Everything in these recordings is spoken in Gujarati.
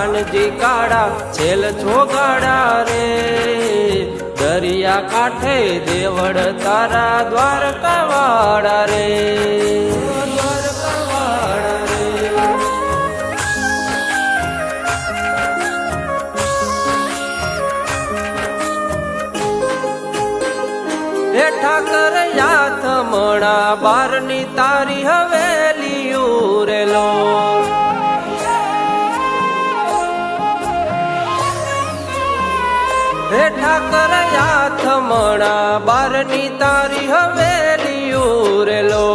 કાનજી કાળા છેલ છોગાડા રે, દરિયા કાંઠે દેવળ તારા દ્વારકા વાળા રે, દ્વારકા વાળા રે. હે ઠાકર યાથ મણા બારની તારી હવેલી ઉરેલો, હે ઠાકર યાથ મણા બારની તારી હવેલી ઉરેલો.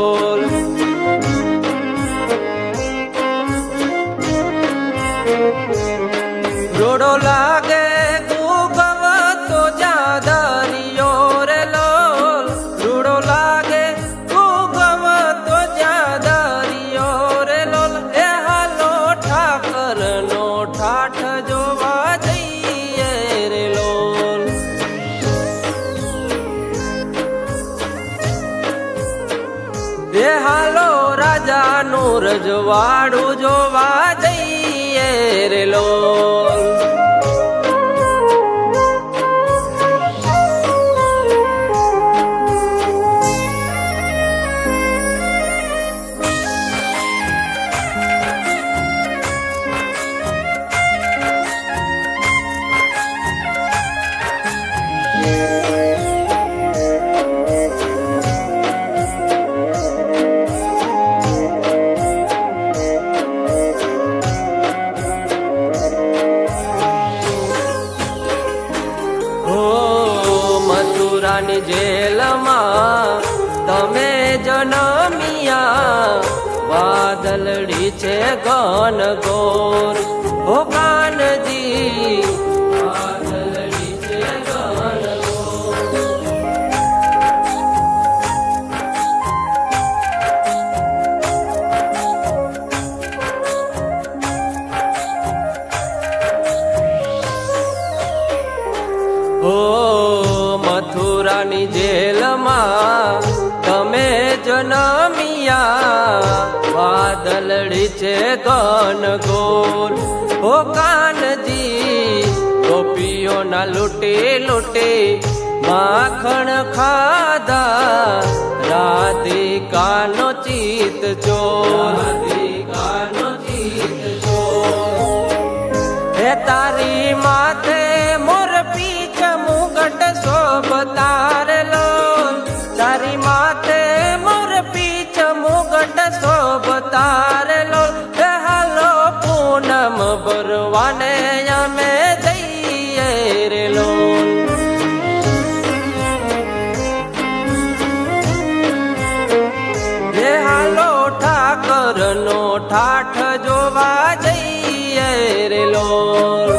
જોડો લાગે ગુગવ તો જાદરિયો રે લોલ, જોડો લાગે ગુગવ તો જાદરિયો રે લોલ. એ હાલો ઠાકર નો ઠાઠ જોવા જઈએ રે લોલ. એ હાલો રાજાનું રજવાડું જોવા જઈએ રે લોલ. મથુરાની જેલમાં તમે જનમિયા, વાદળડી છે ઘન ઘોર. હો કાનજી વાદળડી છે ઘન ઘોર. હો મથુરાની જેલમાં તમે જનમિયા, વાદળડી છે ઘન ઘોર. હો કાનજી ગોપીઓના લૂટી લૂટી માખણ ખાધા, રાધિકાનો ચિત ચોર, રાધિકાનો ચિત ચોર. હે તારી માથે મોર પીછ મુગટ શોભતા રે લોલ, તારી માથે મોર પીછ મુગટ શોભતા રે લોલ. હે હાલો પૂનમ ભરવાને અમે જઈએ રે લોલ. હે હાલો ઠાકર નો ઠાઠ જોવા જઈએ રે લોલ.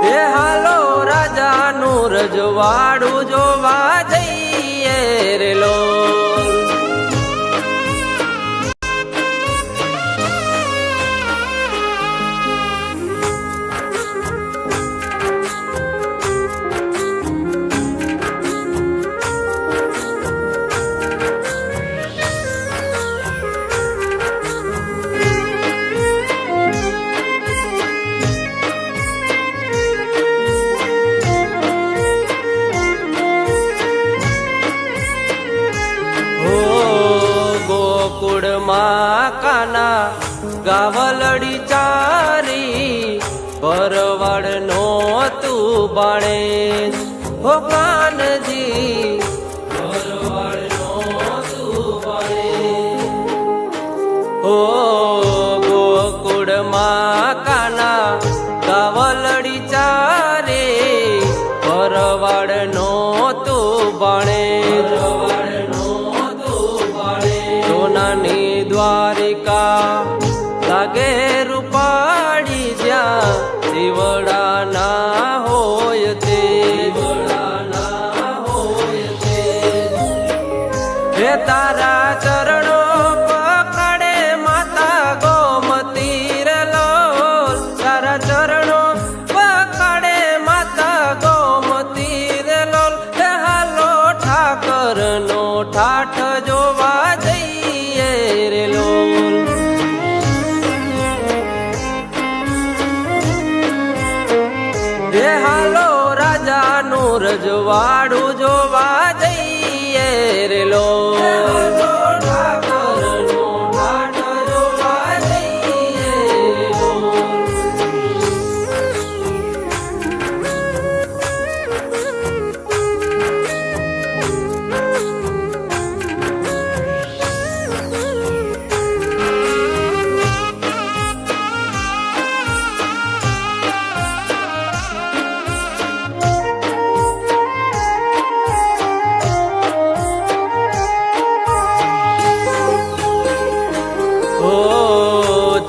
હે હાલો રાજાનું રજવાડું જોવા જઈએ રે લોલ. ગોકુળમાં કાના ગાવલડી ચારી, ભરવાડ નો તું બાણે. હો કાનજી ભરવાડ નો તું બાણે. હો ગોકુળમાં કાના ગાવલડી ચારે, ભરવાડ નો તું બાણે. સોનાની દ્વારિકા લાગે રૂપાડી, જ્યાં દીવડા ના હોય તે, દીવડા ના હોય તે. હે તારા ચરણો પકડે માતા ગોમતી રે લોલ, એ હાલો રાજાનું રજવાડું જોવા જઈએ રે લો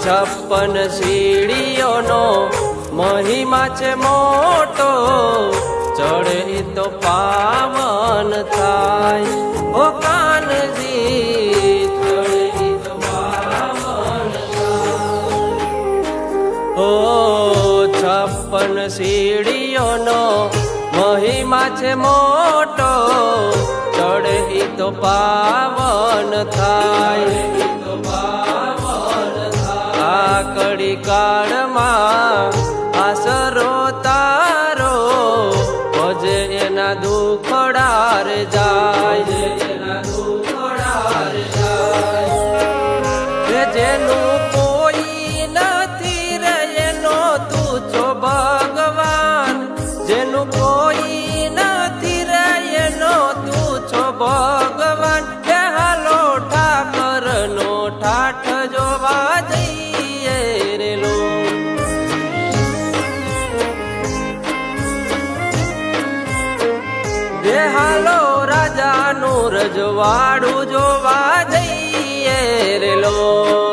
છપ્પન સીડીઓનો મહિમા છે મોટો ચડે તો પાવન થાય ઓ કાનજી ચડે તો પાવન થાય ઓ છપ્પન સીડીઓનો મહિમા છે મોટો ચડે તો પાવન થાય કડી કાળમાં આસરો તારો ભજે એના દુખડા રે જાય એના દુખડા રે જાય જેનું કોઈ નથી રે એનો તું છો ભગવાન જેનું કોઈ નથી રે એનો તું છો ભગવાન હે હાલો ઠાકરનો ઠાઠ જોવા જઈ હાલો રાજાનું રજવાડું જોવા જઈએ રે લો